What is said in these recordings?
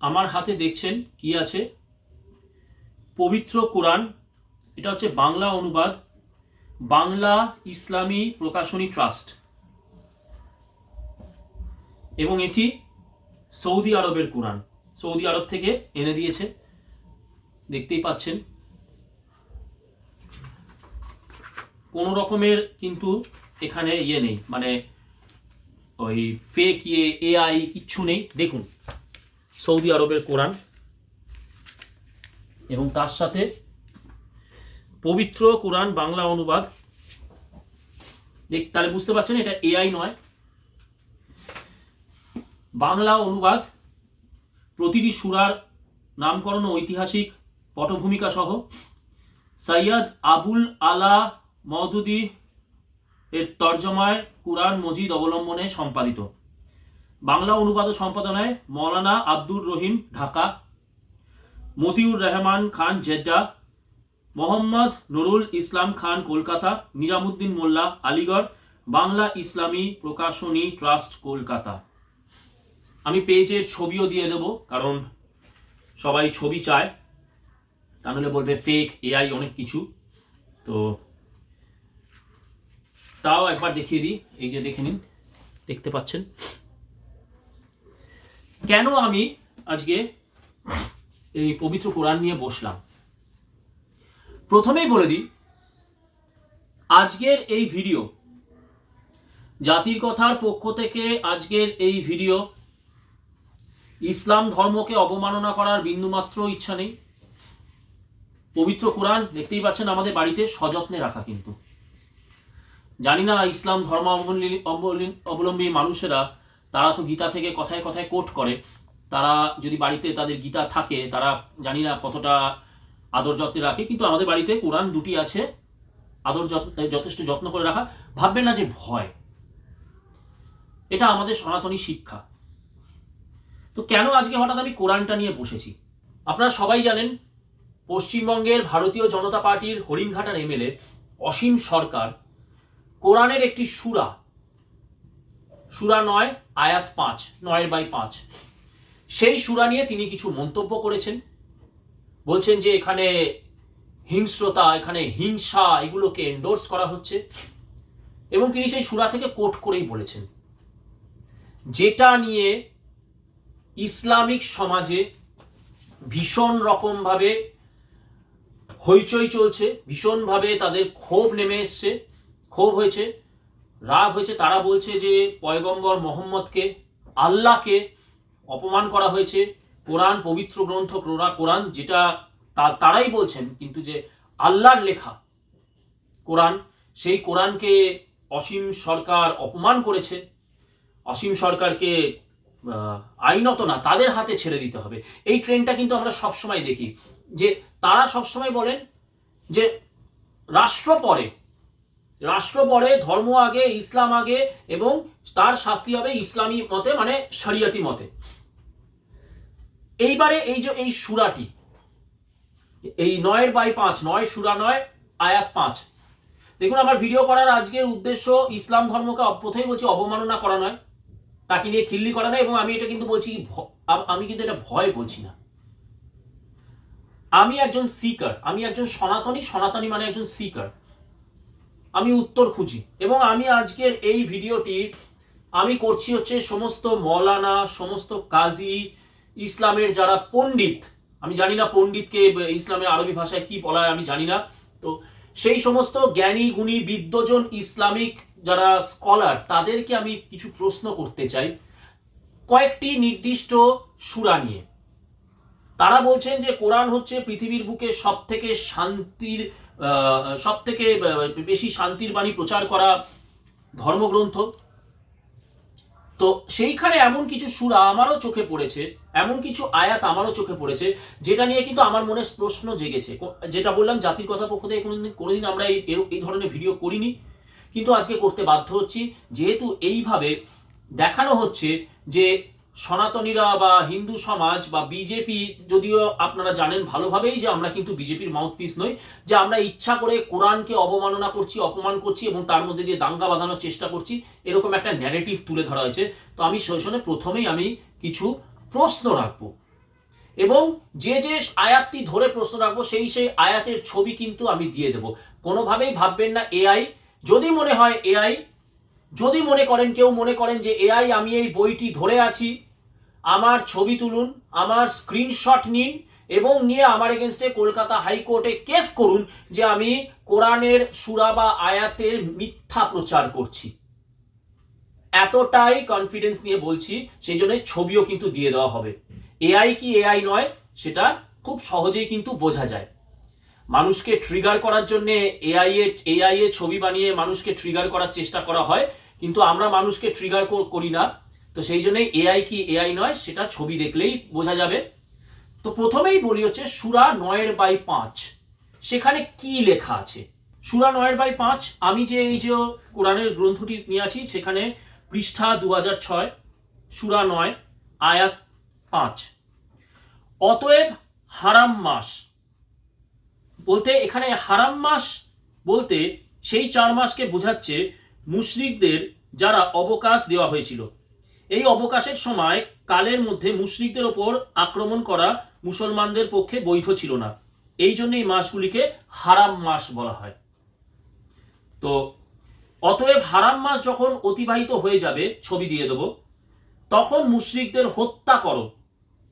আমার হাতে দেখছেন কি আছে, পবিত্র কোরআন। এটা হচ্ছে বাংলা অনুবাদ, বাংলা ইসলামী প্রকাশনী ট্রাস্ট, এবং এটি সৌদি আরবের কোরআন, সৌদি আরব থেকে এনে দিয়েছে, দেখতেই পাচ্ছেন। কোনো রকমের কিন্তু এখানে ইয়ে নেই, মানে ওই ফেক এআই কিচ্ছু নেই। দেখুন সৌদি আরবের কোরআন, এবং তার সাথে পবিত্র কোরআন বাংলা অনুবাদ। তাহলে বুঝতে পারছেন এটা এআই নয়, বাংলা অনুবাদ, প্রতিটি সূরার নামকরণ ও ঐতিহাসিক পটভূমিকা সহ সৈয়দ আবুল আলা মওদুদি এর তর্জমায় কুরআন মজিদ অবলম্বনে সম্পাদিত। বাংলা অনুবাদ ও সম্পাদনায় মৌলানা আব্দুর রহিম ঢাকা, মতিউর রহমান খান জেদ্দা, মোহাম্মদ নুরুল ইসলাম খান কলকাতা, নিজামুদ্দিন মোল্লা আলিগড়, বাংলা ইসলামী প্রকাশনী ট্রাস্ট কলকাতা। আমি পেজের ছবিও দিয়ে দেব, কারণ সবাই ছবি চায়, তাহলে বলবে ফেক এআই অনেক কিছু। তো তাও একবার দেখিয়ে দিই, এই যে দেখে নিন, দেখতে পাচ্ছেন। কেন আমি আজকে এই পবিত্র কোরআন নিয়ে বসলাম, প্রথমেই বলে দিই, আজকের এই ভিডিও জাতির কথার পক্ষ থেকে, আজকের এই ভিডিও ইসলাম ধর্মকে অবমাননা করার বিন্দুমাত্র ইচ্ছা নেই। পবিত্র কোরআন দেখতেই পাচ্ছেন আমাদের বাড়িতে সযত্নে রাখা, কিন্তু জানি না ইসলাম ধর্মাবলম্বী মানুষেরা, তারা তো গীতা থেকে কথায় কথায় কোট করে, তারা যদি বাড়িতে তাদের গীতা থাকে, তারা জানি না কতটা আদর যত্নে রাখে, কিন্তু আমাদের বাড়িতে কোরআন দুটি আছে, আদর যথেষ্ট যত্ন করে রাখা। ভাববেন না যে ভয়, এটা আমাদের সনাতনী শিক্ষা। তো কেন আজকে হঠাৎ আমি কোরআনটা নিয়ে বসেছি, আপনারা সবাই জানেন পশ্চিমবঙ্গের ভারতীয় জনতা পার্টির হরিণঘাটার এমএলএ অসীম সরকার কোরআনের একটি সূরা 9 আয়াত 5, 9/5, সেই সূরা নিয়ে তিনি কিছু মন্তব্য করেছেন। বলছেন যে এখানে হিংস্রতা, এখানে হিংসা, এগুলোকে এন্ডোর্স করা হচ্ছে, এবং তিনি সেই সূরা থেকে কোট করেই বলেছেন, যেটা নিয়ে ইসলামিক সমাজে ভীষণ রকমভাবে হইচই চলছে, ভীষণভাবে তাদের ক্ষোভ নেমে এসছে, ক্ষোভ হয়েছে, রাগ হয়েছে। তারা বলছে যে পয়গম্বর মোহাম্মদকে, আল্লাহকে অপমান করা হয়েছে। কোরআন, পবিত্র গ্রন্থ কোরআন, যেটা তারাই বলছেন কিন্তু যে আল্লাহর লেখা কোরআন, সেই কোরআনকে অসীম সরকার অপমান করেছে। অসীম সরকারকে আইনত না, তাদের হাতে ছেড়ে দিতে হবে। এই ট্রেন্ডটা কিন্তু আমরা সবসময় দেখি, যে তারা সবসময় বলেন যে রাষ্ট্র পরে, ধর্ম আগে, ইসলাম আগে, এবং তার শাস্তি হবে ইসলামী মতে, মানে শরিয়তি মতে। এইবারে এই যে এই সূরাটি, এই 9/5, 9 সূরা 9 আয়াত 5, দেখুন আমার ভিডিও করার আজকের উদ্দেশ্য ইসলাম ধর্মকে প্রথমেই বলছি অবমাননা করা নয়, তাকে নিয়ে খিল্লি করা নয়, এবং আমি এটা কিন্তু বলছি, আমি কিন্তু এটা ভয় বলছি না। আমি একজন সিকার, আমি একজন সনাতনী মানে একজন সিকার, আমি উত্তর খুঁজি। এবং আমি আজকের এই ভিডিওটি আমি করছি হচ্ছে সমস্ত মৌলানা, সমস্ত কাজী, ইসলামের যারা পণ্ডিত, আমি জানি না পণ্ডিতকে ইসলামে আরবি ভাষায় কি বলা হয় আমি জানি না, তো সেই সমস্ত জ্ঞানী গুণী বিদ্বজন ইসলামিক যারা স্কলার, তাদেরকে আমি কিছু প্রশ্ন করতে চাই কয়েকটি নির্দিষ্ট সূরা নিয়ে। তারা বলছেন যে কোরআন হচ্ছে পৃথিবীর বুকে সবথেকে বেশি শান্তির বাণী প্রচার করা ধর্মগ্রন্থ। তো সেইখানে এমন কিছু সূরা আমারও চোখে পড়েছে, এমন কিছু আয়াত আমারও চোখে পড়েছে, যেটা নিয়ে কিন্তু আমার মনে প্রশ্ন জেগেছে। যেটা বললাম, জাতির কথা পক্ষ থেকে কোনোদিন আমরা এই ধরনের ভিডিও করিনি, কিন্তু আজকে করতে বাধ্য হচ্ছি, যেহেতু এইভাবে দেখানো হচ্ছে যে সনাতনীরা বা হিন্দু সমাজ বা বিজেপি, যদিও আপনারা জানেন ভালোভাবেই যে আমরা কিন্তু বিজেপির মাউথপিস নই, যে আমরা ইচ্ছা করে কোরআনকে অবমাননা করছি, অপমান করছি, এবং তার মধ্যে দিয়ে দাঙ্গা বাঁধানোর চেষ্টা করছি, এরকম একটা ন্যারেটিভ তুলে ধরা হয়েছে। তো আমি সেই প্রথমেই আমি কিছু প্রশ্ন রাখবো এবং যে যে আয়াতটি ধরে প্রশ্ন রাখবো সেই সেই আয়াতের ছবি কিন্তু আমি দিয়ে দেব। কোনোভাবেই ভাববেন না এআই। যদি মনে হয় এআই, যদি মনে করেন কেউ মনে করেন যে এআই আমি এই বইটি ধরে আছি, আমার ছবি তুলুন, আমার স্ক্রিনশট নিন এবং নিয়ে আমার এগেনস্টে কলকাতা হাইকোর্টে কেস করুন যে আমি কোরআনের সূরা বা আয়াতের মিথ্যা প্রচার করছি। এতটাই কনফিডেন্স নিয়ে বলছি, সেই জন্য ছবিও কিন্তু দিয়ে দেওয়া হবে। এআই কি এআই নয় সেটা খুব সহজেই কিন্তু বোঝা যায়। মানুষকে ট্রিগার করার জন্য এআই এ ছবি বানিয়ে মানুষকে ট্রিগার করার চেষ্টা করা হয়, কিন্তু আমরা মানুষকে ট্রিগার করি না। তো সেই জন্যই এআই কি এআই নয় সেটা ছবি দেখলেই বোঝা যাবে। তো প্রথমেই বলি হচ্ছে সূরা 9/5, সেখানে কি লেখা আছে। সূরা 9/5, আমি যে এই যে কোরআনের গ্রন্থটি নিয়ে আছি সেখানে পৃষ্ঠা 2006, সূরা 9 আয়াত 5। অতএব হারাম মাস বলতে, এখানে হারাম মাস বলতে সেই 4 মাসকে বোঝাচ্ছে মুশরিকদের যারা অবকাশ দেওয়া হয়েছিল। এই অবকাশের সময় কালের মধ্যে মুশরিকদের ওপর আক্রমণ করা মুসলমানদের পক্ষে বৈধ ছিল না, এই জন্য এই মাসগুলিকে হারাম মাস বলা হয়। তো অতএব হারাম মাস যখন অতিবাহিত হয়ে যাবে, ছবি দিয়ে দেব, তখন মুশরিকদের হত্যা করো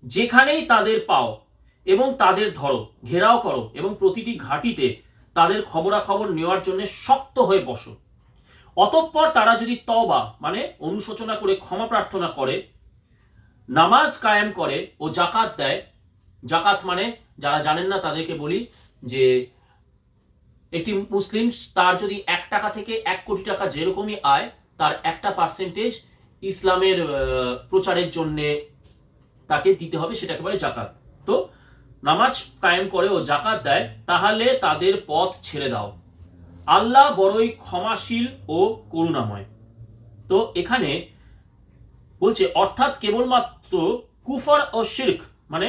যেখানেই তাদের পাও এবং তাদের ধরো, ঘেরাও করো এবং প্রতিটি ঘাঁটিতে তাদের খবরাখবর নেওয়ার জন্য শক্ত হয়ে বসো। অতঃপর তারা যদি তওবা মানে অনুশোচনা করে ক্ষমা প্রার্থনা করে, নামাজ কায়েম করে ও জাকাত দেয়। জাকাত মানে যারা জানেন না তাদেরকে বলি যে একটি মুসলিম তার যদি 1 টাকা থেকে 1 কোটি টাকা যেরকমই আয়, তার 1% ইসলামের প্রচারের জন্য তাকে দিতে হবে, সেটাকে বলে জাকাত। তো নামাজ কায়েম করে ও জাকাত দেয়, তাহলে তাদের পথ ছেড়ে দাও, আল্লাহ বড়ই ক্ষমাশীল ও করুণাময়। তো এখানে বলছে অর্থাৎ কেবলমাত্র কুফর ও শিরক মানে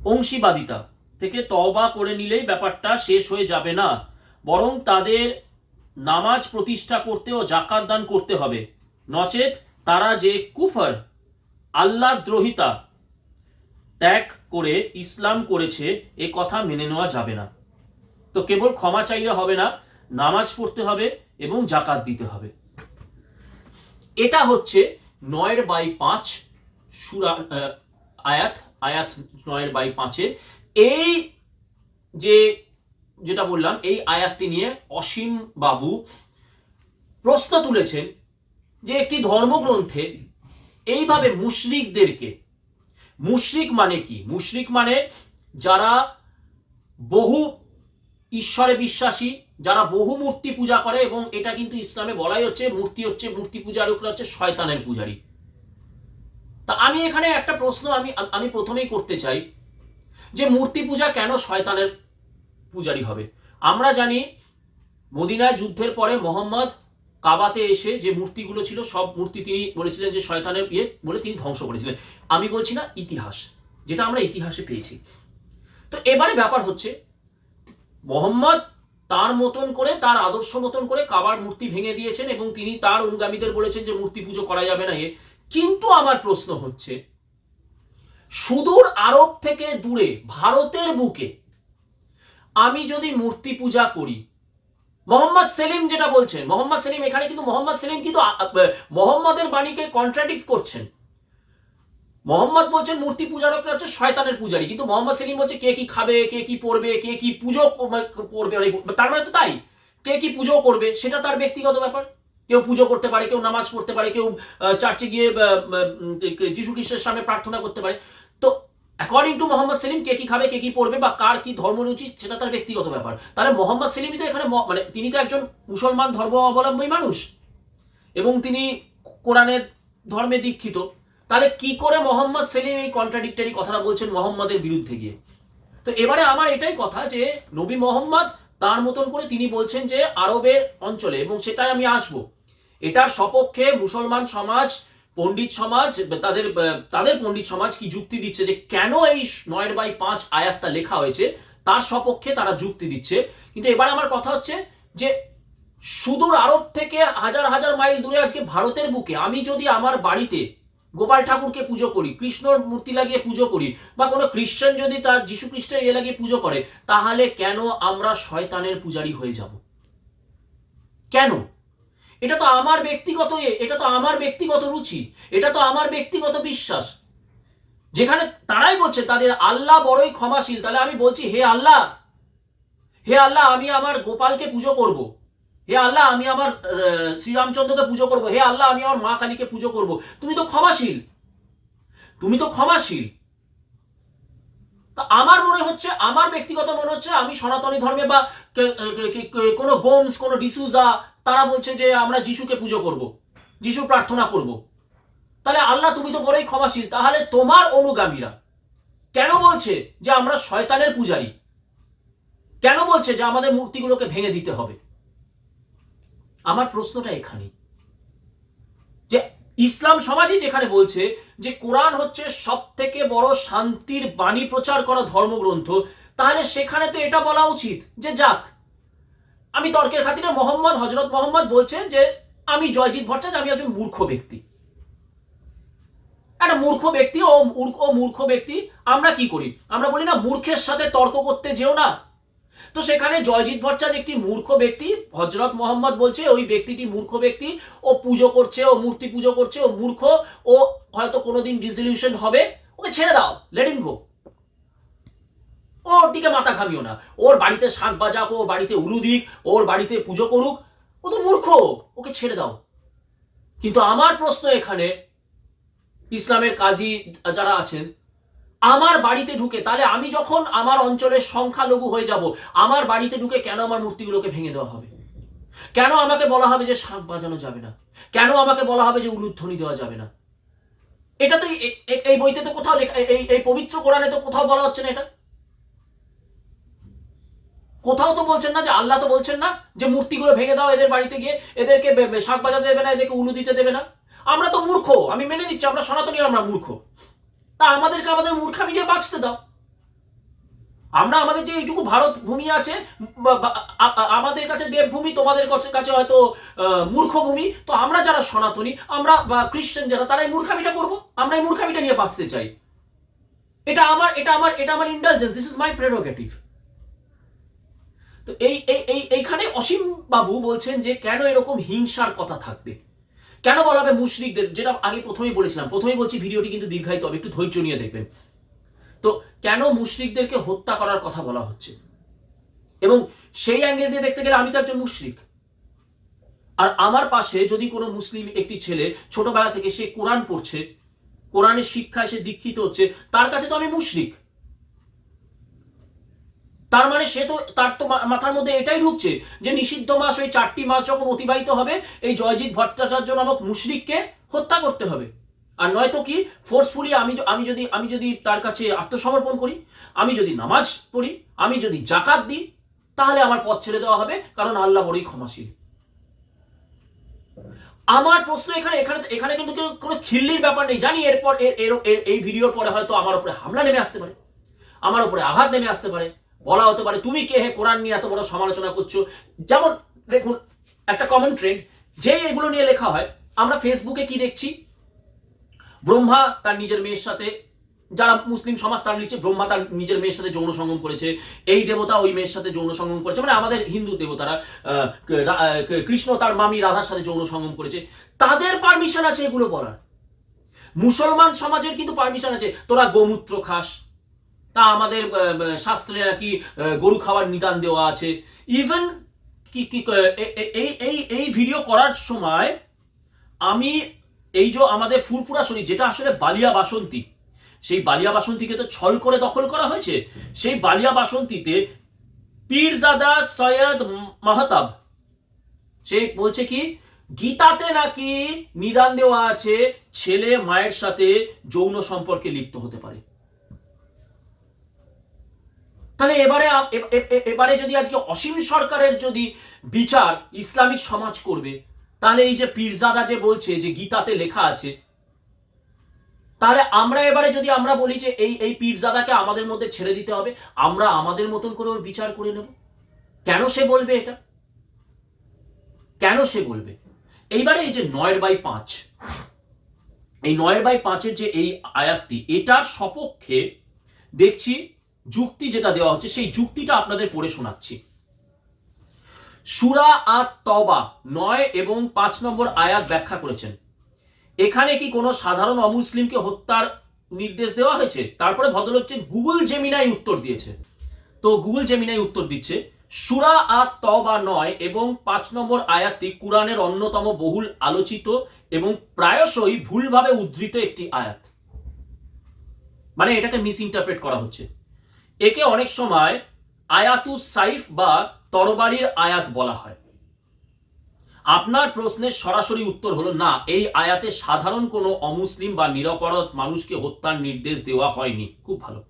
অংশীবাদিতা থেকে তওবা করে নিলেই ব্যাপারটা শেষ হয়ে যাবে না, বরং তাদের নামাজ প্রতিষ্ঠা করতে ও জাকাত দান করতে হবে, নচেত তারা যে কুফর আল্লাহ দ্রোহিতা ত্যাগ করে ইসলাম করেছে এ কথা মেনে নেওয়া যাবে না। তো কেবল ক্ষমা চাইলে হবে না, নামাজ পড়তে হবে এবং জাকাত দিতে হবে। এটা হচ্ছে 9/5 সূরা আয়াত 9/5 এই যেটা বললাম, এই আয়াতটি নিয়ে অসীম বাবু প্রশ্ন তুলেছেন যে একটি ধর্মগ্রন্থে এইভাবে মুশরিকদেরকে, মুশরিক মানে কি? মুশরিক মানে যারা বহু ঈশ্বরে বিশ্বাসী, যারা বহু মূর্তি পূজা করে, এবং এটা কিন্তু ইসলামে বলাই হচ্ছে মূর্তি পূজারকরা হচ্ছে শয়তানের পূজারী। তা আমি এখানে একটা প্রশ্ন আমি প্রথমেই করতে চাই যে মূর্তি পূজা কেন শয়তানের পূজারী হবে? আমরা জানি মদিনায় যুদ্ধের পরে মোহাম্মদ কাবাতে এসে যে মূর্তিগুলো ছিল সব মূর্তি তিনি বলেছিলেন যে শয়তানের বলে তিনি ধ্বংস করেছিলেন। আমি বলছি না ইতিহাস, যেটা আমরা ইতিহাসে পেয়েছি। তো এবারে ব্যাপার হচ্ছে মোহাম্মদ তার মতন করে, তার আদর্শ মতন করে কাবার মূর্তি ভেঙে দিয়েছেন এবং তিনি তার অনুগামীদের বলেছেন যে মূর্তি পুজো করা যাবে না। কিন্তু আমার প্রশ্ন হচ্ছে সুদূর আরব থেকে দূরে ভারতের বুকে আমি যদি মূর্তি পূজা করি, মোহাম্মদ সেলিম যেটা বলছেন, মোহাম্মদ সেলিম এখানে কিন্তু মোহাম্মদ সেলিম কিন্তু মোহাম্মদের বাণীকে কন্ট্রাডিক্ট করছেন। মোহাম্মদ বলছেন মূর্তি পূজারকরা হচ্ছে শয়তানের পূজারী, কিন্তু মোহাম্মদ সেলিম বলছে কে কি খাবে, কে কি পড়বে, কে কি পুজো করবে, তার মানে তো তাই, কে কি পুজো করবে সেটা তার ব্যক্তিগত ব্যাপার। কেউ পুজো করতে পারে, কেউ নামাজ পড়তে পারে, কেউ চার্চে গিয়ে যিশু খ্রিস্টের সামনে প্রার্থনা করতে পারে। তো অ্যাকর্ডিং টু মোহাম্মদ সেলিম কে কি খাবে, কে কি পড়বে বা কার কি ধর্মরুচি সেটা তার ব্যক্তিগত ব্যাপার। তাহলে মোহাম্মদ সেলিমই তো এখানে মানে তিনি তো একজন মুসলমান ধর্মাবলম্বী মানুষ এবং তিনি কোরআনের ধর্মে দীক্ষিত। তাহলে কি করে মোহাম্মদ সেলিম এই কন্ট্রাডিক্টরি কথাটা বলছেন মোহাম্মদের বিরুদ্ধে গিয়ে? তো এবারে আমার এটাই কথা যে নবী মোহাম্মদ তার মতন করে তিনি বলছেন যে আরবের অঞ্চলে, এবং সেটাই আমি আসবো, এটার সপক্ষে মুসলমান সমাজ, পণ্ডিত সমাজ, তাদের পণ্ডিত সমাজ কি যুক্তি দিচ্ছে যে কেন এই 9/5 আয়াতটা লেখা হয়েছে, তার সপক্ষে তারা যুক্তি দিচ্ছে। কিন্তু এবার আমার কথা হচ্ছে যে সুদূর আরব থেকে হাজার হাজার মাইল দূরে আজকে ভারতের বুকে আমি যদি আমার বাড়িতে গোপাল ঠাকুরকে পুজো করি, কৃষ্ণর মূর্তি লাগিয়ে পুজো করি, বা কোনো খ্রিস্টান যদি তার যীশু খ্রিস্টের ইয়ে লাগিয়ে পুজো করে, তাহলে কেন আমরা শয়তানের পূজারী হয়ে যাব? কেন? এটা তো আমার ব্যক্তিগত এটা তো আমার ব্যক্তিগত রুচি, এটা তো আমার ব্যক্তিগত বিশ্বাস। যেখানে তারাই বলছে তাদের আল্লাহ বড়ই ক্ষমাশীল, তাহলে আমি বলছি হে আল্লাহ, হে আল্লাহ, আমি আমার গোপালকে পুজো করব, হে আল্লাহ আমি আমার শ্রীরামচন্দ্রকে পুজো করব, হে আল্লাহ আমি আমার মা কালীকে পুজো করব। তুমি তো ক্ষমাশীল, তুমি তো ক্ষমাশীল। তা আমার মনে হচ্ছে, আমার ব্যক্তিগত মনে হচ্ছে, আমি সনাতনী ধর্মে বা কোনো গোমস, কোনো ডিসুজা, তারা বলছে যে আমরা যিশুকে পুজো করব, যিশু প্রার্থনা করব। তাহলে আল্লাহ তুমি তো বড়ই ক্ষমাশীল, তাহলে তোমার অনুগামীরা কেন বলছে যে আমরা শয়তানের পূজারী? কেন বলছে যে আমাদের মূর্তিগুলোকে ভেঙে দিতে হবে? আমার প্রশ্নটা এখানে, যে ইসলাম সমাজই যেখানে বলছে যে কোরআন হচ্ছে সব থেকে বড় শান্তির বাণী প্রচার করা ধর্মগ্রন্থ, তাহলে সেখানে তো এটা বলা উচিত যে যাক, আমি তর্কের খাতিরে হযরত মোহাম্মদ বলছে যে আমি জয়জিৎ ভট্টাচার্য, আমি একজন মূর্খ ব্যক্তি, একটা মূর্খ ব্যক্তি, ও মূর্খ ব্যক্তি। আমরা কি করি? আমরা বলি না মূর্খের সাথে তর্ক করতে যেও না। তো সেখানে জয়জিৎ ভট্টাচার্য একটি মূর্খ ব্যক্তি, হযরত মোহাম্মদ বলছে ওই ব্যক্তিটি মূর্খ ব্যক্তি, ও পুজো করছে, ও মূর্তি পুজো করছে, ও মূর্খ, ও হয়তো কোনোদিন রিজলিউশন হবে, ওকে ছেড়ে দাও, লেট হিম গো। ওর দিকে মাথা ঘামিও না, ওর বাড়িতে শাঁখ বাজাক, ওর বাড়িতে উলু দিক, ওর বাড়িতে পুজো করুক, ও তো মূর্খ, ওকে ছেড়ে দাও। কিন্তু আমার প্রশ্ন এখানে, ইসলামের কাজী যারা আছেন, আমার বাড়িতে ঢুকে, তাহলে আমি যখন আমার অঞ্চলের সংখ্যালঘু হয়ে যাব, আমার বাড়িতে ঢুকে কেন আমার মূর্তিগুলোকে ভেঙে দেওয়া হবে? কেন আমাকে বলা হবে যে শাঁখ বাজানো যাবে না? কেন আমাকে বলা হবে যে উলুধ্বনি দেওয়া যাবে না? এটা তো এই বইতে তো কোথাও লেখা, এই পবিত্র কোরআনে তো কোথাও বলা হচ্ছে না এটা। কোথাও তো বলছেন না যে, আল্লাহ তো বলছেন না যে মূর্তিগুলো ভেঙে দাও, এদের বাড়িতে গিয়ে এদেরকে শাঁখ বাজাতে দেবে না, এদেরকে উলু দিতে দেবে না। আমরা তো মূর্খ, আমি মেনে নিচ্ছি আমরা সনাতনী, আমরা মূর্খ। তা আমাদেরকে আমাদের মূর্খামি নিয়ে বাঁচতে দাও। আমরা আমাদের যে এইটুকু ভারত ভূমি আছে, আমাদের কাছে দেবভূমি, তোমাদের কাছে হয়তো মূর্খ ভূমি, তো আমরা যারা সনাতনী, আমরা বা খ্রিস্টান যারা, তারা এই মূর্খামিটা করবো, আমরা এই মূর্খামিটা নিয়ে বাঁচতে চাই। এটা আমার indulgence, this is my prerogative. তো এইখানে অসীম বাবু বলছেন যে কেন এরকম হিংসার কথা থাকবে, কেন বলা হবে মুশরিকদের, যেটা আগে প্রথমেই বলেছিলাম, প্রথমেই বলছি ভিডিওটি কিন্তু দীর্ঘায়িত হবে, একটু ধৈর্য নিয়ে দেখবেন। তো কেন মুশরিকদেরকে হত্যা করার কথা বলা হচ্ছে, এবং সেই অ্যাঙ্গেল দিয়ে দেখতে গেলে আমি তো একজন মুশরিক। আর আমার পাশে যদি কোনো মুসলিম একটি ছেলে ছোটবেলা থেকে সে কোরআন পড়ছে, কোরআনের শিক্ষায় সে দীক্ষিত হচ্ছে, তার কাছে তো আমি মুশরিক। তার মানে সে তো, তার তো মাথার মধ্যে এটাই ঢুকছে যে নিষিদ্ধ মাস, ওই 4টি মাস যখন অতিবাহিত হবে, এই জয়জিৎ ভট্টাচার্য নামক মুশরিককে হত্যা করতে হবে। আর নয়তো কি ফোর্সফুলি আমি যদি তার কাছে আত্মসমর্পণ করি, আমি যদি নামাজ পড়ি, আমি যদি জাকাত দিই, তাহলে আমার পথ ছেড়ে দেওয়া হবে, কারণ আল্লাহ বড়ই ক্ষমাশীল। আমার প্রশ্ন এখানে এখানে এখানে কিন্তু কোনো খিল্লির ব্যাপার নেই। জানি এরপর এই ভিডিওর পরে হয়তো আমার উপরে হামলা নেমে আসতে পারে, আমার উপরে আঘাত নেমে আসতে পারে, বলা হতে পারে তুমি কে হে কোরআন নিয়ে এত বড় সমালোচনা করছো। যেমন দেখুন একটা কমন ট্রেন্ড, যে এগুলো নিয়ে লেখা হয়, আমরা ফেসবুকে কি দেখছি, ব্রহ্মা তার নিজের মেয়ের সাথে, যারা মুসলিম সমাজ তারা লিখছে ব্রহ্মা তার নিজের মেয়ের সাথে যৌন সঙ্গম করেছে, এই দেবতা ওই মেয়ের সাথে যৌন সঙ্গম করেছে, মানে আমাদের হিন্দু দেবতারা, কৃষ্ণ তার মামি রাধার সাথে যৌন সঙ্গম করেছে, তাদের পারমিশন আছে এগুলো বলার। মুসলমান সমাজের কিন্তু পারমিশন আছে, তোরা গোমূত্র খাস, তা আমাদের শাস্ত্রে নাকি গরু খাওয়ার নিদান দেওয়া আছে। ইভেন কি এই ভিডিও করার সময় আমি এই যে আমাদের ফুরফুরা শরীফ, যেটা আসলে বালিয়া বাসন্তী, সেই বালিয়া বাসন্তীকে তো ছল করে দখল করা হয়েছে। সেই বালিয়া বাসন্তীতে পীরজাদা সৈয়দ মাহতাব সে বলছে কি, গীতাতে নাকি নিদান দেওয়া আছে ছেলে মায়ের সাথে যৌন সম্পর্কে লিপ্ত হতে পারে। তাহলে এবারে যদি আজকে অসীম সরকারের যদি বিচার ইসলামিক সমাজ করবে, তাহলে এই যে পীরজাদা যে বলছে যে গীতাতে লেখা আছে, তাহলে আমরা এবারে যদি আমরা বলি যে এই পীরজাদাকে আমাদের মধ্যে ছেড়ে দিতে হবে, আমরা আমাদের মতন করে ওর বিচার করে নেব, কেন সে বলবে এটা? কেন সে বলবে? এইবারে এই যে 9/5 এই 9/5 যে এই আয়াতটি, এটার সপক্ষে দেখছি যুক্তি যেটা দেওয়া হচ্ছে, সেই যুক্তিটা আপনাদের পড়ে শোনাচ্ছি। সূরা আত-তওবা 9 এবং 5 নম্বর আয়াত ব্যাখ্যা করেছেন। এখানে কি কোনো সাধারণ অমুসলিমকে হত্যার নির্দেশ দেওয়া হয়েছে? তারপরে ভদ্রলোক গুগল জেমিনাই উত্তর দিয়েছে। তো গুগল জেমিনাই উত্তর দিচ্ছে, সূরা আত-তওবা 9 এবং 5 নম্বর আয়াতটি কুরআনের অন্যতম বহুল আলোচিত এবং প্রায়শই ভুলভাবে উদ্ধৃত একটি আয়াত। মানে এটাকে মিস ইন্টারপ্রেট করা হচ্ছে। একে অনেক সময় আয়াতুস সাইফ বা তরবারির আয়াত বলা হয়। আপনার প্রশ্নের সরাসরি উত্তর হলো না, এই আয়াতে সাধারণ কোনো অমুসলিম বা নিরপরাধ মানুষকে হত্যার নির্দেশ দেওয়া হয়নি। খুব ভালো।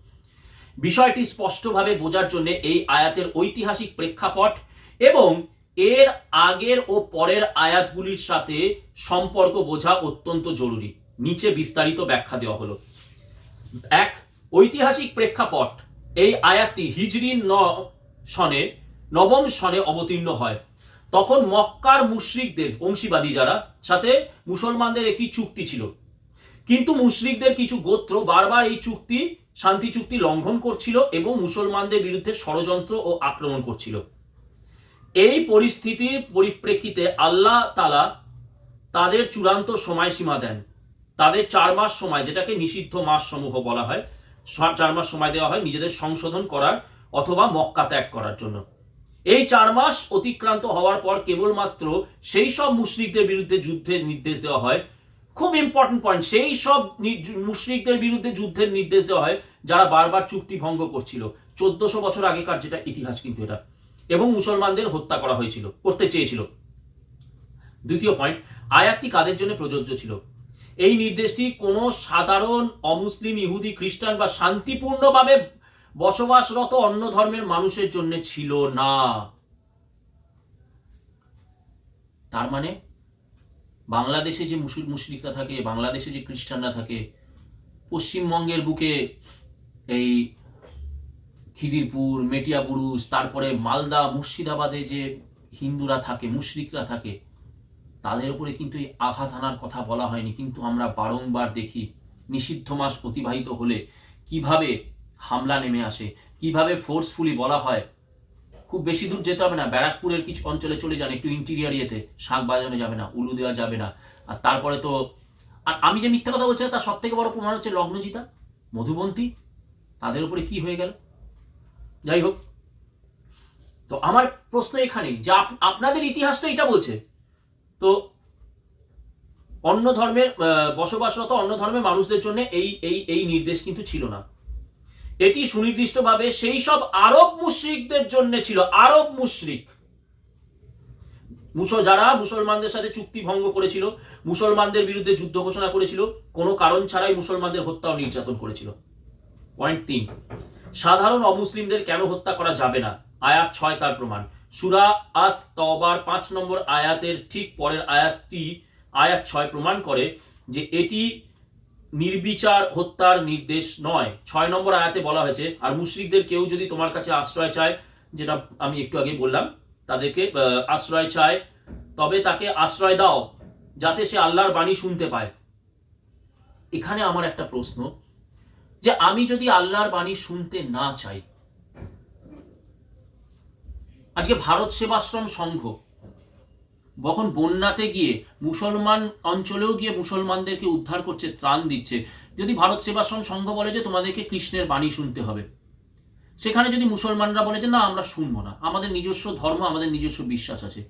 বিষয়টি স্পষ্টভাবে বোঝার জন্য এই আয়াতের ঐতিহাসিক প্রেক্ষাপট এবং এর আগের ও পরের আয়াতগুলির সাথে সম্পর্ক বোঝা অত্যন্ত জরুরি। নিচে বিস্তারিত ব্যাখ্যা দেওয়া হলো। 1. ঐতিহাসিক প্রেক্ষাপট। এই আয়াতটি হিজরি নবম সনে অবতীর্ণ হয়। তখন মক্কার মুশরিকদের, অংশীবাদী যারা, সাথে মুসলমানদের একটি চুক্তি ছিল। কিন্তু মুশরিকদের কিছু গোত্র বারবার এই শান্তি চুক্তি লঙ্ঘন করছিল এবং মুসলমানদের বিরুদ্ধে ষড়যন্ত্র ও আক্রমণ করছিল। এই পরিস্থিতির পরিপ্রেক্ষিতে আল্লাহ তাআলা তাদের চূড়ান্ত সময়সীমা দেন। তাদের 4 মাস সময়, যেটাকে নিষিদ্ধ মাস সমূহ বলা হয়, 4 মাস সময় দেওয়া হয় নিজেদের সংশোধন করার অথবা মক্কা ত্যাগ করার জন্য। এই 4 মাস অতিক্রান্ত হওয়ার পর কেবলমাত্র সেই সব মুশরিকদের বিরুদ্ধে যুদ্ধের নির্দেশ দেওয়া হয়। খুব ইম্পর্টেন্ট পয়েন্ট, সেই সব মুশরিকদের বিরুদ্ধে যুদ্ধের নির্দেশ দেওয়া হয় যারা বারবার চুক্তি ভঙ্গ করছিল। 1400 বছর আগেকার যেটা ইতিহাস কিন্তু এটা, এবং মুসলমানদের হত্যা করতে চেয়েছিল। দ্বিতীয় পয়েন্ট, আয়াতটি কাদের জন্য প্রযোজ্য ছিল? এই নির্দেশটি কোনো সাধারণ অমুসলিম, ইহুদি, খ্রিস্টান বা শান্তিপূর্ণভাবে বসবাসরত অন্য ধর্মের মানুষের জন্য ছিল না। তার মানে বাংলাদেশে যে মুশরিকরা থাকে, বাংলাদেশে যে খ্রিস্টানরা থাকে, পশ্চিমবঙ্গের বুকে এই খিদিরপুর, মেটিয়াবুরুজ, তারপরে মালদা, মুর্শিদাবাদে যে হিন্দুরা থাকে, মুশরিকরা থাকে, তাদের উপরে কিন্তু এই আঘাত আনার কথা বলা হয়নি। কিন্তু আমরা বারংবার দেখি নিষিদ্ধ মাস অতিবাহিত হলে কিভাবে হামলা নেমে আসে, কিভাবে ফোর্সফুলি বলা হয় খুব বেশি দূর যেতে হবে না, ব্যারাকপুরের কিছু অঞ্চলে চলে যান, একটু ইন্টিরিয়ার ইয়েতে, শাঁখ বাজানো যাবে না, উলু দেওয়া যাবে না। আর তারপরে তো, আর আমি যে মিথ্যা কথা বলছি তার সব থেকে বড় প্রমাণ হচ্ছে লগ্নজিতা, মধুবন্তী, তাদের উপরে কি হয়ে গেল। যাই হোক, তো আমার প্রশ্ন এখানেই যে আপনাদের ইতিহাস তো এটা বলছে, তো অন্য ধর্মের বসবাসরত অন্য ধর্মের মানুষদের জন্য এই নির্দেশ কিন্তু ছিল না। এটি সুনির্দিষ্টভাবে সেই সব আরব মুশরিকদের জন্য ছিল। আরব মুশরিক, যারা মুসলমানদের সাথে চুক্তি ভঙ্গ করেছিল, মুসলমানদের বিরুদ্ধে যুদ্ধ ঘোষণা করেছিল, কোনো কারণ ছাড়াই মুসলমানদের হত্যা ও নির্যাতন করেছিল। পয়েন্ট 3, সাধারণ অমুসলিমদের কেন হত্যা করা যাবে না? আয়াত 6 তার প্রমাণ। সূরা আত-তওবার 5 নম্বর আয়াতের ঠিক পরের আয়াতটি, আয়াত 6 প্রমাণ করে যে এটি নির্বিচার হত্যার নির্দেশ নয়। 6 নম্বর আয়াতে বলা হয়েছে, আর মুশরিকদের কেউ যদি তোমার কাছে আশ্রয় চায়, যেটা আমি একটু আগে বললাম, তাদেরকে আশ্রয় চায়, তবে তাকে আশ্রয় দাও যাতে সে আল্লাহর বাণী শুনতে পায়। এখানে আমার একটা প্রশ্ন, যে আমি যদি আল্লাহর বাণী শুনতে না চাই, আজকে ভারত সেবাশ্রম সংঘ যখন বন্যাতে গিয়ে মুসলমান অঞ্চলেও গিয়ে মুসলমানদেরকে উদ্ধার করছে, ত্রাণ দিচ্ছে, যদি ভারত সেবাশ্রম সংঘ বলে যে তোমাদেরকে কৃষ্ণের বাণী শুনতে হবে, সেখানে যদি মুসলমানরা বলে যে না আমরা শুনবো না, আমাদের নিজস্ব ধর্ম, আমাদের নিজস্ব বিশ্বাস আছে,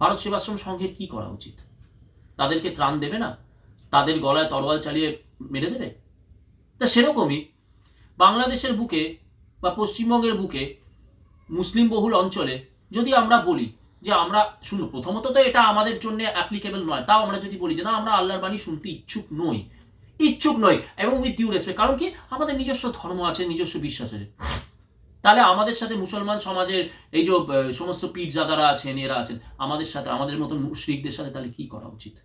ভারত সেবাশ্রম সংঘের কি করা উচিত? তাদেরকে ত্রাণ দেবে না? তাদের গলায় তরোয়াল চালিয়ে মেরে দেবে? তা সেরকমই বাংলাদেশের বুকে বা পশ্চিমবঙ্গের বুকে মুসলিম বহুল অঞ্চলে যদি আমরা বলি যে আমরা শুনো, প্রথমত তো এটা আমাদের জন্য অ্যাপ্লিকেবল নয়, তাও আমরা যদি বলি যে না আমরা আল্লাহর বাণী শুনতে ইচ্ছুক নই, এবং উইথ ডিউ রেসপেক্ট, কারণ কি আমাদের নিজস্ব ধর্ম আছে, নিজস্ব বিশ্বাস আছে, তাহলে আমাদের সাথে মুসলমান সমাজের এই যে সমস্ত পীরজাদারা আছেন, এরা আছেন, আমাদের সাথে, আমাদের মতন মুশরিকদের সাথে তাহলে কি করা উচিত?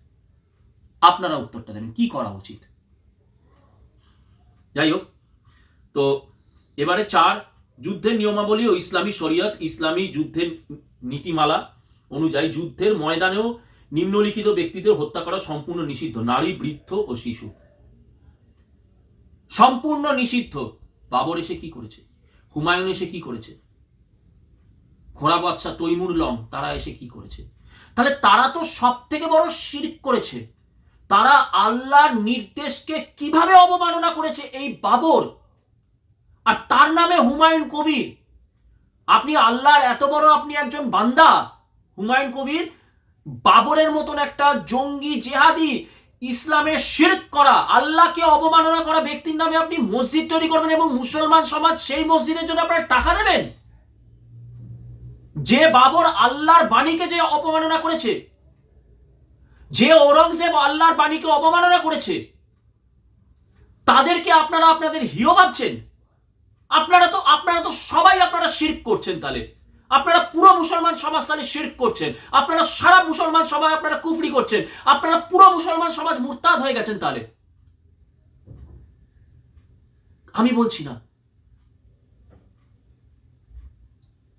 আপনারা উত্তরটা দেবেন, কি করা উচিত? যাই হোক, তো এবারে 4, যুদ্ধের নিয়মাবলী ও ইসলামী শরীয়ত। ইসলামী যুদ্ধের নীতিমালা অনুযায়ী যুদ্ধের ময়দানেও নিম্নলিখিত ব্যক্তিদের হত্যা করা সম্পূর্ণ নিষিদ্ধ: নারী, বৃদ্ধ ও শিশু। সম্পূর্ণ নিষিদ্ধ। বাবর এসে কি করেছে? হুমায়ুন এসে কি করেছে? ঘোড়া বাদশা তৈমুর লং তারা এসে কি করেছে? তাহলে তারা তো সব থেকে বড় শিরক করেছে। তারা আল্লাহর নির্দেশকে কিভাবে অবমাননা করেছে এই বাবর, আর তার নামে হুমায়ুন কবির। আপনি আল্লাহর এত বড়, আপনি একজন বান্দা হুমায়ুন কবির, বাবরের মতন একটা জঙ্গি জেহাদি ইসলামের শিরক করা, আল্লাহকে অবমাননা করা ব্যক্তির নামে আপনি মসজিদ তৈরি করবেন এবং মুসলমান সমাজ সেই মসজিদের জন্য আপনারা টাকা দেবেন? যে বাবর আল্লাহর বাণীকে যে অপমাননা করেছে, যে ঔরঙ্গজেব আল্লাহর বাণীকে অবমাননা করেছে, তাদেরকে আপনারা আপনাদের হিরো ভাবছেন? আপনারা তো সবাই আপনারা শিরক করছেন। তাহলে আপনারা পুরো মুসলমান সমাজ তাহলে শিরক করছেন। আপনারা সারা মুসলমান সমাজ আপনারা কুফরি করছেন। আপনারা পুরো মুসলমান সমাজ মুরতাদ হয়ে গেছেন। তাহলে আমি বলছি না,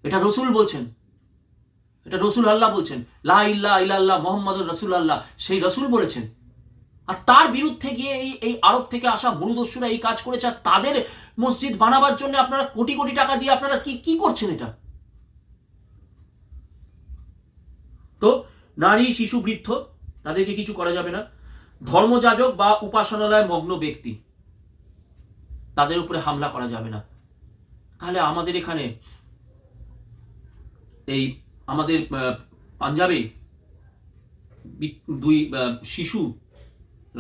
এটা রসুল বলছেন, এটা রসুল আল্লাহ বলছেন, লা ইলাহা ইল্লাল্লাহ মুহাম্মাদুর রাসূলুল্লাহ, সেই রসুল বলেছেন। আর তার বিরুদ্ধে গিয়ে এই আরব থেকে আসা মরুদস্যুরা এই কাজ করেছে, আর তাদের মসজিদ বানাবার জন্য আপনারা কোটি কোটি টাকা দিয়ে আপনারা কি করছেন? এটা তো নারী, শিশু, বৃদ্ধ তাদেরকে কিছু করা যাবে না। ধর্মযাজক বা উপাসনালয় মগ্ন ব্যক্তি তাদের উপরে হামলা করা যাবে না। তাহলে আমাদের এখানে এই আমাদের পাঞ্জাবে দুই শিশু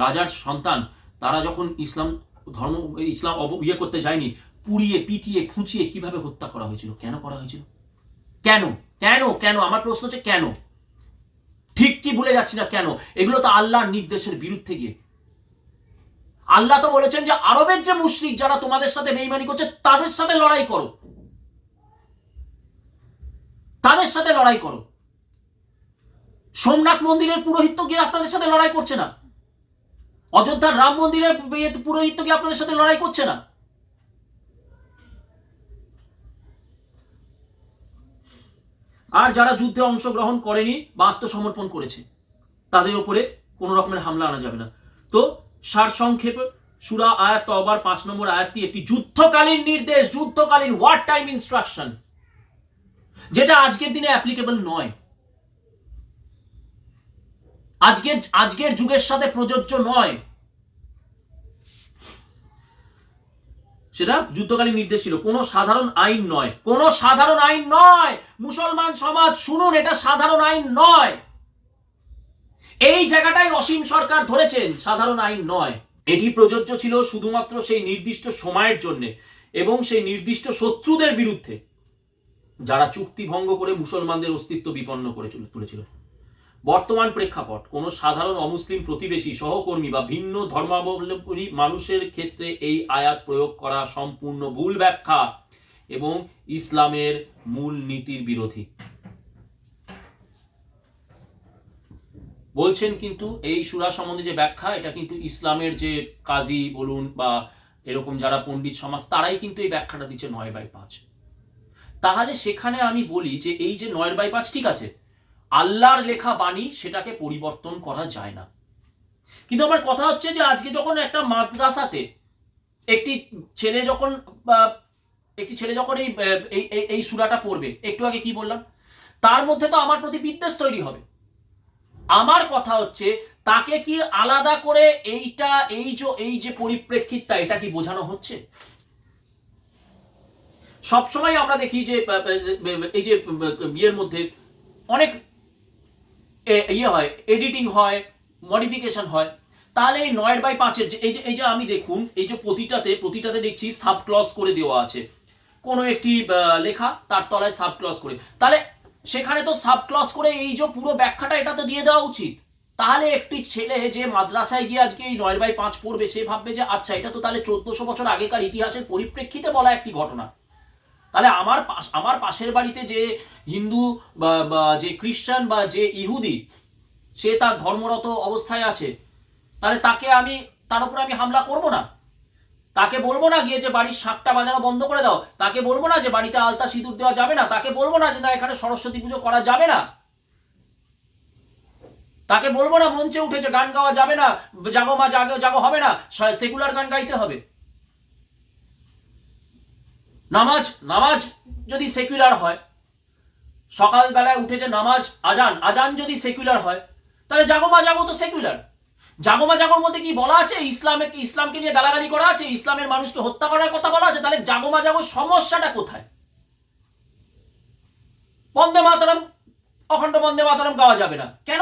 রাজার সন্তান, তারা যখন ইসলাম করতে যায়নি, পুড়িয়ে পিটিয়ে খুঁচিয়ে কিভাবে হত্যা করা হয়েছিল? কেন করা হয়েছিল? কেন কেন কেন আমার প্রশ্ন হচ্ছে কেন? ঠিক কি ভুলে যাচ্ছি না কেন? এগুলো তো আল্লাহর নির্দেশের বিরুদ্ধে গিয়ে। আল্লাহ তো বলেছেন যে আরবের যে মুশরিক যারা তোমাদের সাথে বেঈমানি করছে তাদের সাথে লড়াই করো, তাদের সাথে লড়াই করো। সোমনাথ মন্দিরের পুরোহিত গিয়ে আপনাদের সাথে লড়াই করছে না, অযোধ্যার রাম মন্দিরের পুরোহিত গিয়ে আপনাদের সাথে লড়াই করছে না। আর যারা যুদ্ধে অংশগ্রহণ করেনি বা আত্মসমর্পণ করেছে তাদের উপরে কোন রকমের হামলা আনা যাবে না। তো সারসংক্ষেপ, সূরা আয়াত তওবার 5 নম্বর আয়াতটি একটি যুদ্ধকালীন নির্দেশ, যুদ্ধকালীন ওয়ার টাইম ইনস্ট্রাকশন, যেটা আজকের দিনে অ্যাপ্লিকেবল নয়, আজকের যুগের সাথে প্রযোজ্য নয়। সেটা যুদ্ধকালীন নির্দেশ ছিল, কোনো সাধারণ আইন নয়, কোনো সাধারণ আইন নয়। মুসলমান সমাজ শুনুন, এটা সাধারণ আইন নয়। এই জায়গাটাই অসীম সরকার ধরেছেন, সাধারণ আইন নয়। এটি প্রযোজ্য ছিল শুধুমাত্র সেই নির্দিষ্ট সময়ের জন্য এবং সেই নির্দিষ্ট শত্রুদের বিরুদ্ধে যারা চুক্তি ভঙ্গ করে মুসলমানদের অস্তিত্ব বিপন্ন করে তুলেছিল। বর্তমান প্রেক্ষাপট, কোনো সাধারণ অমুসলিম প্রতিবেশী, সহকর্মী বা ভিন্ন ধর্মাবলম্বী মানুষের ক্ষেত্রে এই আয়াত প্রয়োগ করা সম্পূর্ণ ভুল ব্যাখ্যা এবং ইসলামের মূল নীতির বিরোধী। বলছেন কিন্তু এই সূরা সম্বন্ধে যে ব্যাখ্যা, এটা কিন্তু ইসলামের যে কাজী বলুন বা এরকম যারা পণ্ডিত সমাজ, তারাই কিন্তু এই ব্যাখ্যাটা দিচ্ছে 9/5। তাহলে সেখানে আমি বলি যে এই যে 9/5 ঠিক আছে, আল্লাহর লেখা বাণী, সেটাকে পরিবর্তন করা যায় না। কিন্তু আমার কথা হচ্ছে যে আজকে যখন একটা মাদ্রাসাতে একটি ছেলে যখন এই সূরাটা পড়বে, একটু আগে কি বললাম, তার মধ্যে তো আমার প্রতি বিদ্বেষ তৈরি হবে। আমার কথা হচ্ছে তাকে কি আলাদা করে এই যে পরিপ্রেক্ষিতটা, এটা কি বোঝানো হচ্ছে? সবসময় আমরা দেখি যে এই যে বিয়ের মধ্যে অনেক হয়, এডিটিং হয়, মডিফিকেশন হয়। তাহলে এই 9/5 এই যে আমি দেখুন, এই যে প্রতিটাতে দেখছি সাব ক্লজ করে দেওয়া আছে, কোনো একটি লেখা তার তলায় সাব ক্লজ করে, তাহলে সেখানে তো সাব ক্লজ করে এই যে পুরো ব্যাখ্যাটা এটা তো দিয়ে দেওয়া উচিত। তাহলে একটি ছেলে যে মাদ্রাসায় গিয়ে আজকে এই 9/5 পড়বে, সে ভাববে যে আচ্ছা, এটা তো তাহলে 1400 বছর আগেকার ইতিহাসের পরিপ্রেক্ষিতে বলা একটি ঘটনা। তাহলে আমার পাশের বাড়িতে যে হিন্দু বা যে খ্রিস্টান বা যে ইহুদি, সে তার ধর্মরত অবস্থায় আছে, তাহলে তার উপরে আমি হামলা করব না? তাকে বলবো না গিয়ে যে বাড়ির শাকটা বাজানো বন্ধ করে দাও? তাকে বলবো না যে বাড়িতে আলতা সিঁদুর দেওয়া যাবে না? তাকে বলবো না যে না, এখানে সরস্বতী পুজো করা যাবে না? তাকে বলবো না মঞ্চে উঠেছে গান গাওয়া যাবে না, জাগো মা জাগো জাগো হবে না, সেকুলার গান গাইতে হবে। নামাজ নামাজ যদি সেকুলার হয়, সকালবেলায় উঠে যে নামাজ আজান আজান যদি সেকুলার হয়, তাহলে জাগো মা জাগো তো সেকুলার। জাগো মা জাগোর মধ্যে কি বলা আছে ইসলামকে নিয়ে গালাগালি করা আছে, ইসলামের মানুষকে হত্যা করার কথা বলা আছে? তাহলে জাগো মা জাগো সমস্যাটা কোথায়? বন্দে মাতরম, অখণ্ড বন্দে মাতরম গাওয়া যাবে না কেন?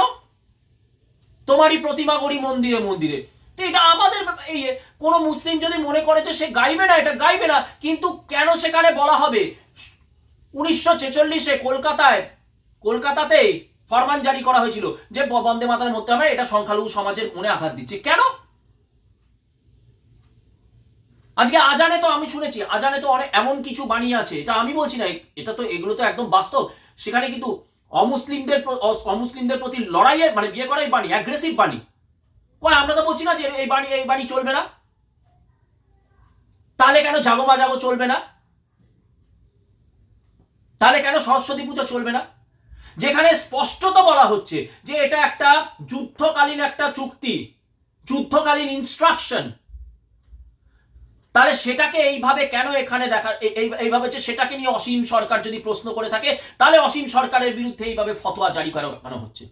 তোমারই প্রতিমা গড়ি মন্দিরে মন্দিরে। তো এটা আমাদের এই কোনো মুসলিম যদি মনে করে যে সে গাইবে না, এটা গাইবে না, কিন্তু কেন সেখানে বলা হবে 1946-এ কলকাতাতে ফরমান জারি করা হয়েছিল যে বন্দে মাতরম হতে হবে, এটা সংখ্যালঘু সমাজের মনে আঘাত দিচ্ছে। কেন? আজকে আজানে তো আমি শুনেছি, আজানে তো অনেক এমন কিছু বাণী আছে, এটা আমি বলছি না, এটা তো এগুলো তো একদম বাস্তব। সেখানে কিন্তু অমুসলিমদের প্রতি লড়াইয়ের মানে বিয়ে করাই বাণী, অ্যাগ্রেসিভ বাণী। কয় আমরা তো বলছি না যে এই বাণী চলবে না। তাহলে কেন জাগো মা জাগো চলবে না? তাহলে কেন সরস্বতী পুজো চলবে না? যেখানে স্পষ্টত বলা হচ্ছে যে এটা একটা যুদ্ধকালীন একটা চুক্তি, যুদ্ধকালীন ইনস্ট্রাকশন, তাহলে সেটাকে এইভাবে কেন এখানে দেখা এইভাবে যে সেটাকে নিয়ে অসীম সরকার যদি প্রশ্ন করে থাকে, তাহলে অসীম সরকারের বিরুদ্ধে এইভাবে ফতোয়া জারি করানো হচ্ছে?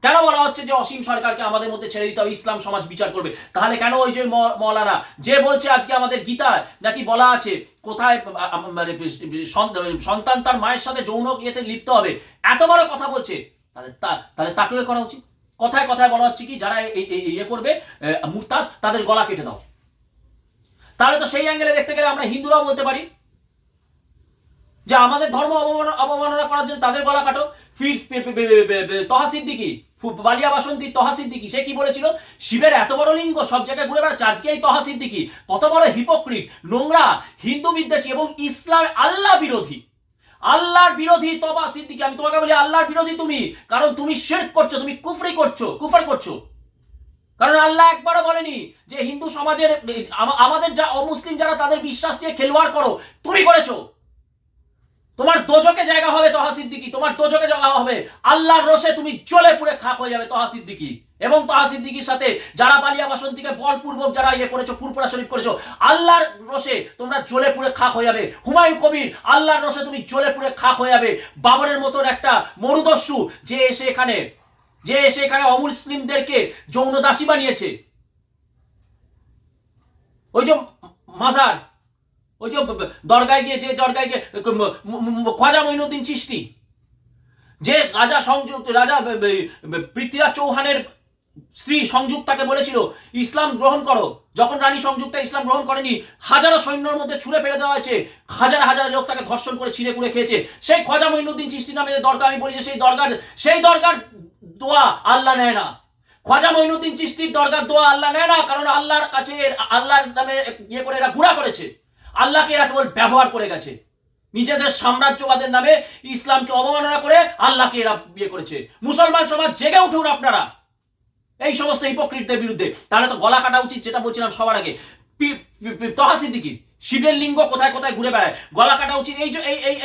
কেন বলা হচ্ছে যে অসীম সরকারকে আমাদের মধ্যে ছেড়ে দিতে হবে, ইসলাম সমাজ বিচার করবে? তাহলে কেন ওই যে মৌলানা যে বলছে আজকে আমাদের গীতায় নাকি বলা আছে কোথায় মানে সন্তান তার মায়ের সাথে যৌন ইয়েতে লিপ্ত হবে, এত বড় কথা বলছে, তাহলে তাকেও করা উচিত? কথায় কথায় বলা হচ্ছে কি যারা ইয়ে করবে মুরতাদ তাদের গলা কেটে দাও। তাহলে তো সেই অ্যাঙ্গেলে দেখতে গেলে আমরা হিন্দুরাও বলতে পারি যে আমাদের ধর্ম অবমাননা করার জন্য তাদের গলা কাটো। তহা সিদ্দিকি, বালিয়া বাসন্তী তহা সিদ্দিকি, সে কি বলেছিল? শিবের এত বড় লিঙ্গ সব জায়গায় ঘুরে বেড়াচ্ছে। আজকে এই তহা সিদ্দিকি কত বড় হিপোক্রিট, নোংরা, হিন্দু বিদ্বেষী এবং ইসলাম আল্লাহর বিরোধী তহা সিদ্দিকি। আমি তোমাকে বলি আল্লাহর বিরোধী তুমি, কারণ তুমি শিরক করছো, তুমি কুফর করছো। কারণ আল্লাহ একবারও বলেনি যে হিন্দু সমাজের আমাদের যা অমুসলিম যারা তাদের বিশ্বাস নিয়ে খেলোয়াড় করো, তুমি করেছো। তোমার দোজকে জায়গা হবে তহা সিদ্দিকি, তোমার দোজকে জায়গা হবে। আল্লাহর রোষে তুমি জ্বলে পুড়ে খাক হয়ে যাবে তহা সিদ্দিকি। এবং তহা সিদ্দিকির সাথে যারা বালিয়া বাসন্তীকে বলপূর্বক যারা ইয়ে করেছো, ফুরফুরা শরীফ করেছো, আল্লাহর রোষে তোমরা জ্বলে পুড়ে খাক হয়ে যাবে। হুমায়ুন কবির, আল্লাহর রোষে তুমি জ্বলে পুড়ে খাক হয়ে যাবে। বাবরের মতন একটা মরুদস্যু যে এসে এখানে অমুসলিমদেরকে যৌন দাসী বানিয়েছে। ওই যে মাজার, ওই যে দরগায় গিয়ে খ্বাজা মঈনুদ্দিন চিশতি, যে রাজা পৃথ্বীরাজ চৌহানের স্ত্রী সংযুক্তাকে বলেছিল ইসলাম গ্রহণ করো, যখন রানী সংযুক্তা ইসলাম গ্রহণ করেনি, হাজারো সৈন্যর মধ্যে ছুঁড়ে ফেলে দেওয়া হয়েছে, হাজার হাজার লোক তাকে ধর্ষণ করে ছিঁড়ে কুড়ে খেয়েছে। সেই খ্বাজা মঈনুদ্দিন চিশতি নামে যে দরগা, আমি বলি যে সেই দরগার দোয়া আল্লাহ নেয় না। খ্বাজা মঈনুদ্দিন চিশতির দরগার দোয়া আল্লাহ নেয় না, কারণ আল্লাহর কাছে আল্লাহর নামে ইয়ে করে এরা গুণা করেছে, আল্লাহকে এরা কেবল ব্যবহার করে গেছে। নিজেদের সাম্রাজ্যবাদের নামে ইসলামকে অবমাননা করে আল্লাহকে এরা বিয়ে করেছে। মুসলমান সমাজ জেগে উঠুন আপনারা এই সমস্ত হিপোক্রিটদের বিরুদ্ধে। তাহলে তো গলা কাটা উচিত, যেটা বলছিলাম সবার আগে। তহা সিদ্দিকি শিবের লিঙ্গ কোথায় কোথায় ঘুরে বেড়ায়, গলা কাটা উচিত।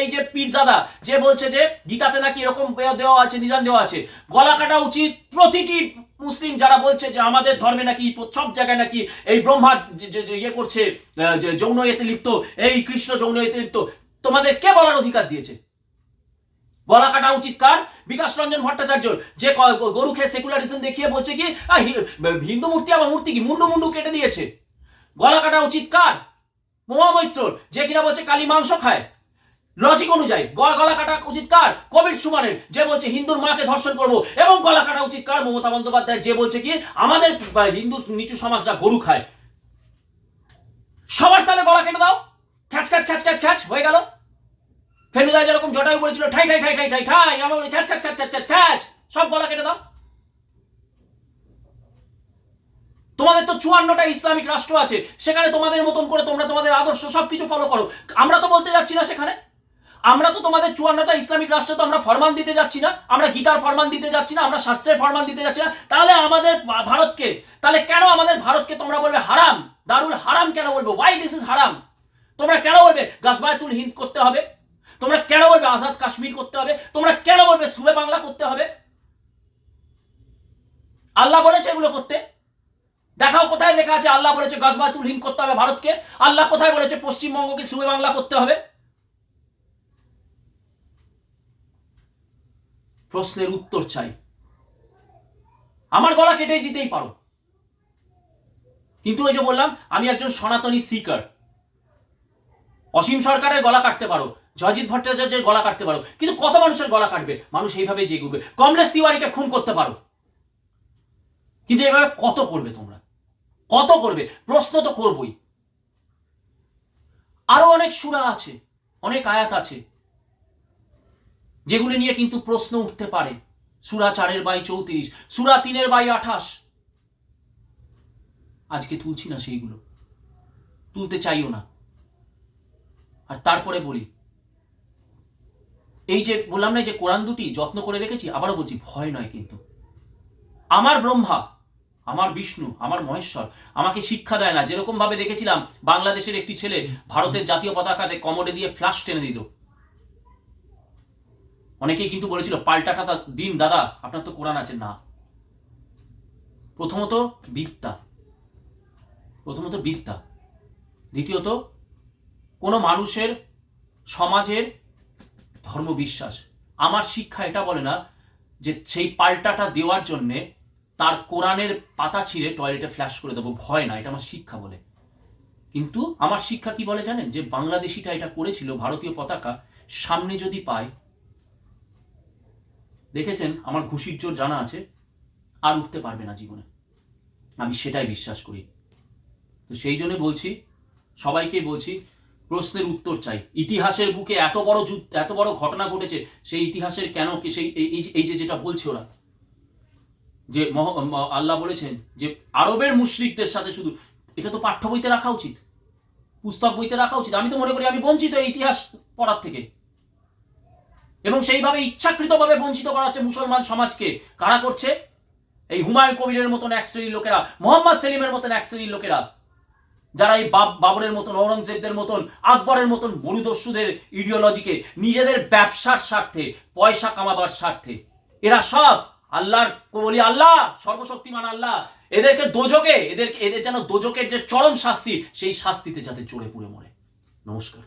এই যে পীরজাদা যে বলছে যে গীতাতে নাকি এরকম দেওয়া আছে, নিদান দেওয়া আছে, গলা কাটা উচিত প্রতিটি মুসলিম যারা বলছে যে আমাদের ধর্মে নাকি সব জায়গায় নাকি এই ব্রহ্মা ইয়ে করছে, যৌন এতে লিপ্ত, এই কৃষ্ণ যৌন এতে লিপ্ত। তোমাদের কে বলার অধিকার দিয়েছে? গলা কাটা উচিত কার? বিকাশ রঞ্জন ভট্টাচার্য, যে গরু খেয়ে সেকুলারিজম দেখিয়ে বলছে কি হিন্দু মূর্তি আমার মূর্তি কি মুন্ডু কেটে দিয়েছে। গলা কাটা উচিত কার? মহামৈত্রর, যে কিনা বলছে কালী মাংস খায়। লজিক অনুযায়ী গলা কাটা উচিত কার? কবির সুমানের, যে বলছে হিন্দুর মাকে ধর্ষণ করবো। এবং গলা কাটা উচিত কার? মমতা বন্দ্যোপাধ্যায়, যে বলছে কি আমাদের হিন্দু নিচু সমাজরা গরু খায়। সবার তাহলে গলা কেটে দাও, খ্যাচ খ্যাচ খ্যাচ খ্যাচ খ্যাচ হয়ে গেল। ফেলুদা যেরকম জটায়ু বলেছিল ঠাই ঠাই ঠাই ঠাই ঠাই ঠাই, আমরা বলি খ্যাচ খ্যাচ খ্যাচ খ্যাচ খ্যাচ খ্যাচ, সব গলা কেটে দাও। তোমাদের তো 54টা ইসলামিক রাষ্ট্র আছে, সেখানে তোমাদের মতন করে তোমরা তোমাদের আদর্শ সবকিছু ফলো করো। আমরা তো বলতে যাচ্ছি না সেখানে, আমরা তো তোমাদের 54টা ইসলামিক রাষ্ট্র তো আমরা ফরমান দিতে যাচ্ছি না, আমরা গীতার ফরমান দিতে যাচ্ছি না, আমরা শাস্ত্রের ফরমান দিতে যাচ্ছি না। তাহলে আমাদের ভারতকে, তাহলে কেন আমাদের ভারতকে তোমরা বলবে হারাম, দারুল হারাম কেন বলবো? ওয়াই দিস ইজ হারাম? তোমরা কেন বলবে গাজবায়তুল হিন্দ করতে হবে? তোমরা কেন বলবে আজাদ কাশ্মীর করতে হবে? তোমরা কেন বলবে সুবে বাংলা করতে হবে? আল্লাহ বলেছে এগুলো করতে? দেখাও কোথায় লেখা আছে আল্লাহ বলেছে গাজওয়াতুল হিন্দ করতে হবে ভারতকে? আল্লাহ কোথায় বলেছে পশ্চিমবঙ্গকে সুবে বাংলা করতে হবে? প্রশ্নের উত্তর চাই। আমার গলা কেটে দিতেই পারো, কিন্তু ওই যে বললাম আমি একজন সনাতনী সিকার। অসীম সরকারের গলা কাটতে পারো, জয়জিৎ ভট্টাচার্যের গলা কাটতে পারো, কিন্তু কত মানুষের গলা কাটবে? মানুষ এইভাবে জেগে কমলেশ তিওয়ারিকে খুন করতে পারো, কিন্তু এভাবে কত করবে তোমরা? কত করবে? প্রশ্ন তো করবই। আরো অনেক সূরা আছে, অনেক আয়াত আছে যেগুলি নিয়ে কিন্তু প্রশ্ন উঠতে পারে। সূরা 4/34, সূরা 3/28। আজকে তুলছি না সেইগুলো, তুলতে চাইও না। আর তারপরে বলি, এই যে বললাম না যে কোরআন দুটি যত্ন করে রেখেছি, আবারও বলছি ভয় নয়, কিন্তু আমার ব্রহ্মা, আমার বিষ্ণু, আমার মহেশ্বর আমাকে শিক্ষা দেয় না। যেরকম ভাবে দেখেছিলাম বাংলাদেশের একটি ছেলে ভারতের জাতীয় পতাকাতে কমোডে দিয়ে ফ্ল্যাশ টেনে দিল, অনেকেই কিন্তু বলেছিল পাল্টাটা দিন দাদা, আপনার তো কোরআন আছে না। প্রথমত বিদ্যা, দ্বিতীয়ত কোনো মানুষের সমাজের ধর্মবিশ্বাস। আমার শিক্ষা এটা বলে না যে সেই পাল্টাটা দেওয়ার জন্যে তার কোরআনের পাতা ছিঁড়ে টয়লেটে ফ্ল্যাশ করে দেবো, ভয় না, এটা আমার শিক্ষা বলে। কিন্তু আমার শিক্ষা কি বলে জানেন? যে বাংলাদেশিটা এটা করেছিল, ভারতীয় পতাকা সামনে যদি পায়, দেখেছেন আমার ঘুষির জোর জানা আছে, আর উঠতে পারবে না জীবনে। আমি সেটাই বিশ্বাস করি। তো সেই জন্য বলছি, সবাইকে বলছি, প্রশ্নের উত্তর চাই। ইতিহাসের বুকে এত বড় যুদ্ধ, এত বড় ঘটনা ঘটেছে, সেই ইতিহাসের কেন সেই এই যে যেটা বলছে ওরা, যে আল্লাহ বলেছেন যে আরবের মুশরিকদের সাথে শুধু, এটা তো পাঠ্য বইতে রাখা উচিত, পুস্তক বইতে রাখা উচিত। আমি তো মনে করি আমি বঞ্চিত এই ইতিহাস পড়ার থেকে, এবং সেইভাবে ইচ্ছাকৃতভাবে বঞ্চিত করা হচ্ছে মুসলমান সমাজকে। কারা করছে? এই হুমায়ুন কবিরের মতন এক শ্রেণীর লোকেরা, মোহাম্মদ সেলিমের মতন এক শ্রেণীর লোকেরা, যারা এই বাবরের মতন, ঔরঙ্গজেবদের মতন, আকবরের মতন মরুদস্যুদের ইডিওলজিকে নিজেদের ব্যবসার স্বার্থে, পয়সা কামাবার স্বার্থে, এরা সব আল্লাহর বলি, আল্লাহ সর্বশক্তিমান আল্লাহ এদেরকে দোজকে, এদের যেন দোজকের যে চরম শাস্তি, সেই শাস্তিতে যাতে চড়ে পুড়ে মরে। নমস্কার।